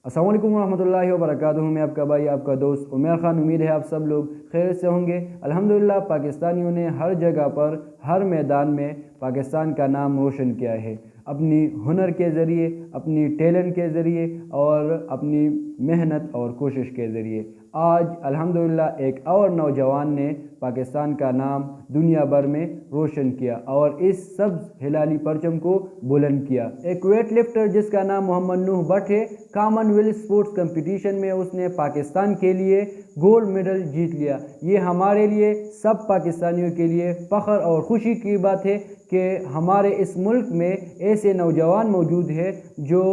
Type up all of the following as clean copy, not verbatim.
السلام علیکم ورحمۃ اللہ وبرکاتہ۔ میں آپ کا بھائی، آپ کا دوست عمیر خان۔ امید ہے آپ سب لوگ خیر سے ہوں گے۔ الحمدللہ پاکستانیوں نے ہر جگہ پر، ہر میدان میں پاکستان کا نام روشن کیا ہے، اپنی ہنر کے ذریعے، اپنی ٹیلنٹ کے ذریعے اور اپنی محنت اور کوشش کے ذریعے۔ آج الحمدللہ ایک اور نوجوان نے پاکستان کا نام دنیا بھر میں روشن کیا اور اس سبز ہلالی پرچم کو بلند کیا۔ ایک ویٹ لفٹر جس کا نام محمد نوح بٹ ہے، کامن ویلتھ اسپورٹس کمپٹیشن میں اس نے پاکستان کے لیے گولڈ میڈل جیت لیا۔ یہ ہمارے لیے، سب پاکستانیوں کے لیے فخر اور خوشی کی بات ہے کہ ہمارے اس ملک میں ایسے نوجوان موجود ہیں جو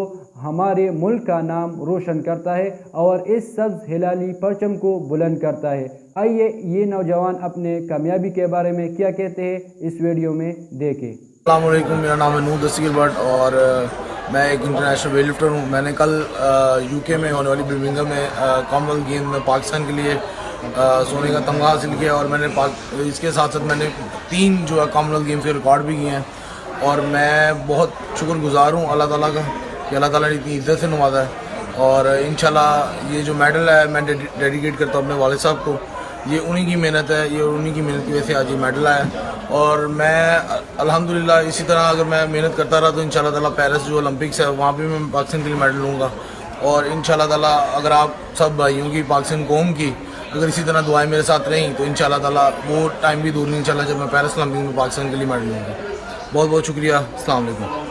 ہمارے ملک کا نام روشن کرتا ہے اور اس سبز ہلالی پرچم کو بلند کرتا ہے۔ آئیے یہ نوجوان اپنے کامیابی کے بارے میں کیا کہتے ہیں اس ویڈیو میں دیکھیں۔ السلام علیکم، میرا نام ہے نور دستگیر بٹ اور میں ایک انٹرنیشنل ویٹ لفٹر ہوں۔ میں نے کل یو کے میں ہونے والی برمنگھم میں کامن ویلتھ گیم میں پاکستان کے لیے سونے کا تمغہ حاصل کیا اور میں نے اس کے ساتھ ساتھ میں نے 3 جو ہے کامن ویلتھ گیمز کے ریکارڈ بھی کیے ہیں اور میں بہت شکر گزار ہوں اللہ تعالیٰ کا کہ اللہ تعالیٰ نے اتنی عزت سے نوازا ہے اور انشاءاللہ یہ جو میڈل ہے میں ڈیڈیکیٹ کرتا ہوں اپنے والد صاحب کو۔ یہ انہی کی محنت ہے، یہ انہی کی محنت کی وجہ سے آج یہ میڈل آیا اور میں الحمدللہ اسی طرح اگر میں محنت کرتا رہا تو انشاءاللہ تعالیٰ پیرس جو اولمپکس ہے وہاں پہ میں پاکستان کے لیے میڈل لوں گا اور انشاءاللہ تعالیٰ اگر آپ سب بھائیوں کی، پاکستان قوم کی اگر اسی طرح دعائیں میرے ساتھ رہیں تو انشاءاللہ تعالیٰ وہ ٹائم بھی دور نہیں انشاءاللہ جب میں پیرس اولمپکس میں پاکستان کے لیے میڈل لوں گا۔ بہت بہت شکریہ، السلام علیکم۔